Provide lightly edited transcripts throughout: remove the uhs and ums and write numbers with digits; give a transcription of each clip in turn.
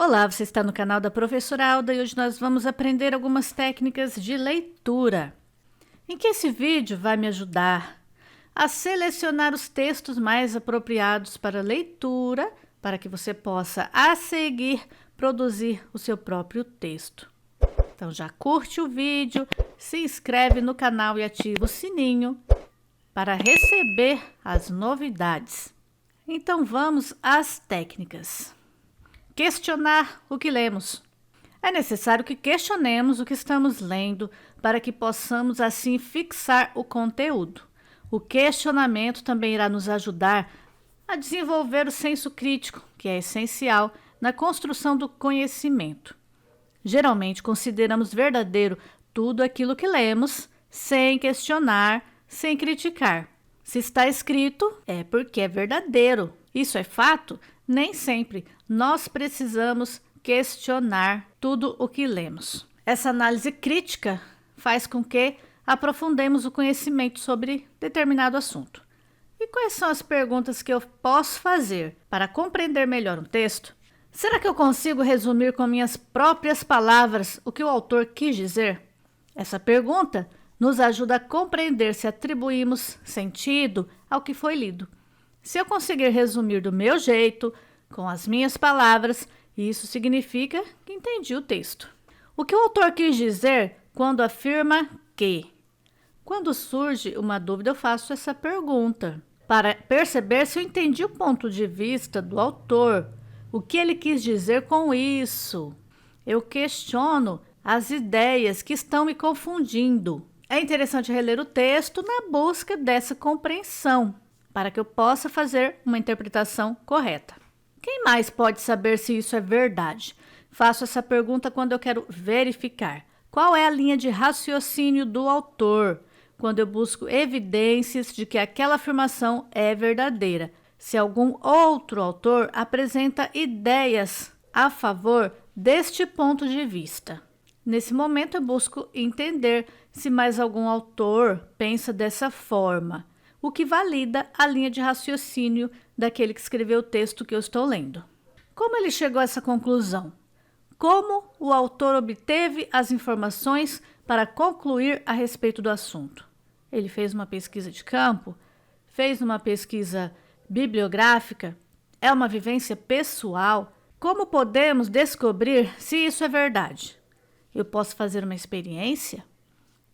Olá, você está no canal da Professora Alda e hoje nós vamos aprender algumas técnicas de leitura. Em que esse vídeo vai me ajudar a selecionar os textos mais apropriados para leitura, para que você possa, a seguir, produzir o seu próprio texto. Então já curte o vídeo, se inscreve no canal e ativa o sininho para receber as novidades. Então vamos às técnicas. Questionar o que lemos. É necessário que questionemos o que estamos lendo para que possamos assim fixar o conteúdo. O questionamento também irá nos ajudar a desenvolver o senso crítico, que é essencial na construção do conhecimento. Geralmente consideramos verdadeiro tudo aquilo que lemos, sem questionar, sem criticar. Se está escrito, é porque é verdadeiro. Isso é fato? Nem sempre. Nós precisamos questionar tudo o que lemos. Essa análise crítica faz com que aprofundemos o conhecimento sobre determinado assunto. E quais são as perguntas que eu posso fazer para compreender melhor um texto? Será que eu consigo resumir com minhas próprias palavras o que o autor quis dizer? Essa pergunta nos ajuda a compreender se atribuímos sentido ao que foi lido. Se eu conseguir resumir do meu jeito, com as minhas palavras, isso significa que entendi o texto. O que o autor quis dizer quando afirma que? Quando surge uma dúvida, eu faço essa pergunta, para perceber se eu entendi o ponto de vista do autor. O que ele quis dizer com isso? Eu questiono as ideias que estão me confundindo. É interessante reler o texto na busca dessa compreensão, para que eu possa fazer uma interpretação correta. Quem mais pode saber se isso é verdade? Faço essa pergunta quando eu quero verificar qual é a linha de raciocínio do autor, quando eu busco evidências de que aquela afirmação é verdadeira. Se algum outro autor apresenta ideias a favor deste ponto de vista. Nesse momento eu busco entender se mais algum autor pensa dessa forma, o que valida a linha de raciocínio daquele que escreveu o texto que eu estou lendo. Como ele chegou a essa conclusão? Como o autor obteve as informações para concluir a respeito do assunto? Ele fez uma pesquisa de campo? Fez uma pesquisa bibliográfica? É uma vivência pessoal? Como podemos descobrir se isso é verdade? Eu posso fazer uma experiência?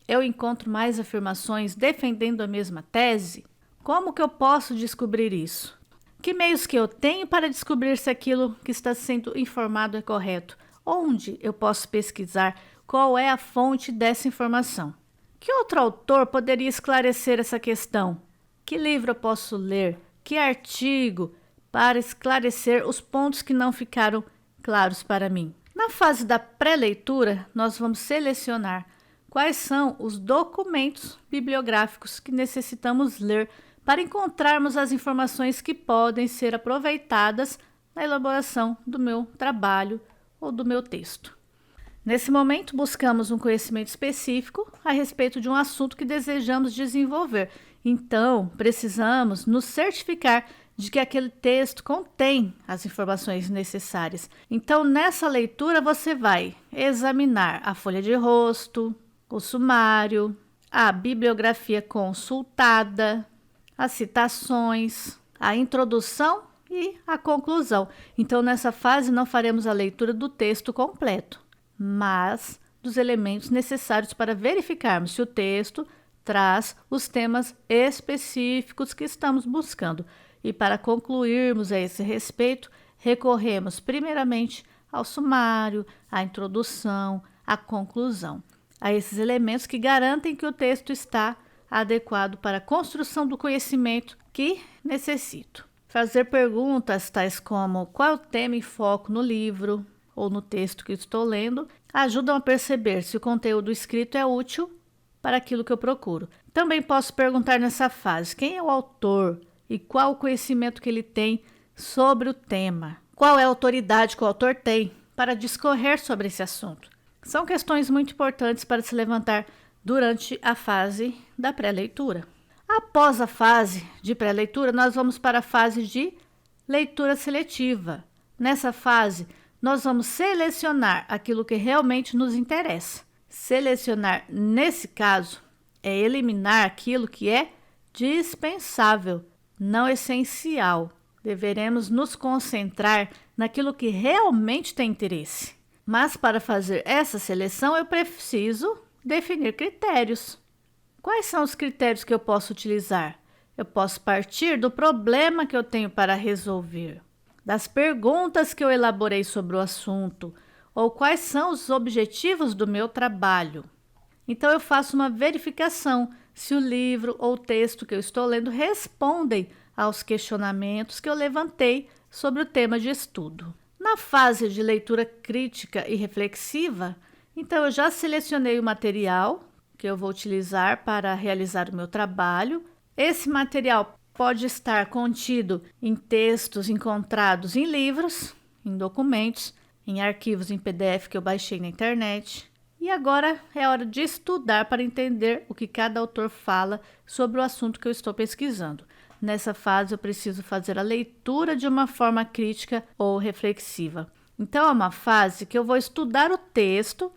Eu encontro mais afirmações defendendo a mesma tese? Como que eu posso descobrir isso? Que meios que eu tenho para descobrir se aquilo que está sendo informado é correto? Onde eu posso pesquisar qual é a fonte dessa informação? Que outro autor poderia esclarecer essa questão? Que livro eu posso ler? Que artigo para esclarecer os pontos que não ficaram claros para mim? Na fase da pré-leitura, nós vamos selecionar quais são os documentos bibliográficos que necessitamos ler para encontrarmos as informações que podem ser aproveitadas na elaboração do meu trabalho ou do meu texto. Nesse momento, buscamos um conhecimento específico a respeito de um assunto que desejamos desenvolver. Então, precisamos nos certificar de que aquele texto contém as informações necessárias. Então, nessa leitura, você vai examinar a folha de rosto, o sumário, a bibliografia consultada, as citações, a introdução e a conclusão. Então, nessa fase, não faremos a leitura do texto completo, mas dos elementos necessários para verificarmos se o texto traz os temas específicos que estamos buscando. E para concluirmos a esse respeito, recorremos primeiramente ao sumário, à introdução, à conclusão, a esses elementos que garantem que o texto está adequado para a construção do conhecimento que necessito. Fazer perguntas tais como qual é o tema em foco no livro ou no texto que estou lendo ajudam a perceber se o conteúdo escrito é útil para aquilo que eu procuro. Também posso perguntar nessa fase quem é o autor e qual o conhecimento que ele tem sobre o tema. Qual é a autoridade que o autor tem para discorrer sobre esse assunto? São questões muito importantes para se levantar durante a fase da pré-leitura. Após a fase de pré-leitura, nós vamos para a fase de leitura seletiva. Nessa fase, nós vamos selecionar aquilo que realmente nos interessa. Selecionar, nesse caso, é eliminar aquilo que é dispensável, não essencial. Deveremos nos concentrar naquilo que realmente tem interesse. Mas para fazer essa seleção, eu preciso definir critérios. Quais são os critérios que eu posso utilizar? Eu posso partir do problema que eu tenho para resolver, das perguntas que eu elaborei sobre o assunto, ou quais são os objetivos do meu trabalho. Então eu faço uma verificação se o livro ou o texto que eu estou lendo respondem aos questionamentos que eu levantei sobre o tema de estudo. Na fase de leitura crítica e reflexiva, então eu já selecionei o material que eu vou utilizar para realizar o meu trabalho. Esse material pode estar contido em textos encontrados em livros, em documentos, em arquivos em PDF que eu baixei na internet. E agora é hora de estudar para entender o que cada autor fala sobre o assunto que eu estou pesquisando. Nessa fase eu preciso fazer a leitura de uma forma crítica ou reflexiva. Então é uma fase que eu vou estudar o texto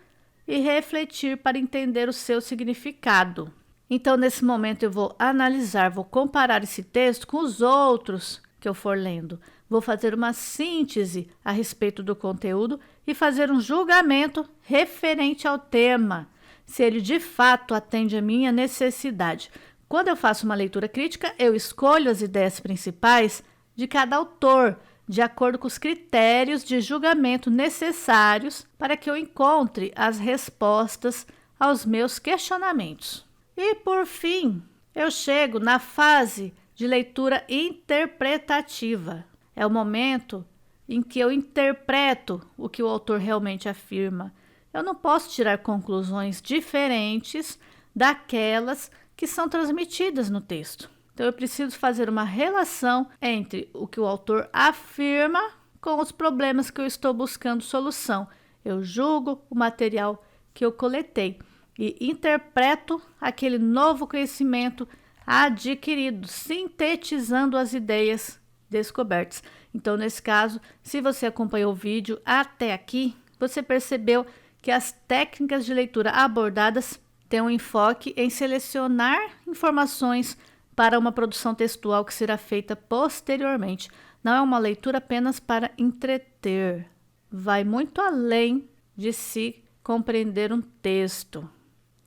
e refletir para entender o seu significado. Então nesse momento eu vou analisar, vou comparar esse texto com os outros que eu for lendo. Vou fazer uma síntese a respeito do conteúdo e fazer um julgamento referente ao tema, se ele de fato atende à minha necessidade. Quando eu faço uma leitura crítica, eu escolho as ideias principais de cada autor, de acordo com os critérios de julgamento necessários para que eu encontre as respostas aos meus questionamentos. E, por fim, eu chego na fase de leitura interpretativa. É o momento em que eu interpreto o que o autor realmente afirma. Eu não posso tirar conclusões diferentes daquelas que são transmitidas no texto. Então, eu preciso fazer uma relação entre o que o autor afirma com os problemas que eu estou buscando solução. Eu julgo o material que eu coletei e interpreto aquele novo conhecimento adquirido, sintetizando as ideias descobertas. Então, nesse caso, se você acompanhou o vídeo até aqui, você percebeu que as técnicas de leitura abordadas têm um enfoque em selecionar informações para uma produção textual que será feita posteriormente. Não é uma leitura apenas para entreter. Vai muito além de se compreender um texto.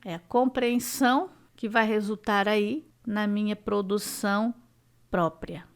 É a compreensão que vai resultar aí na minha produção própria.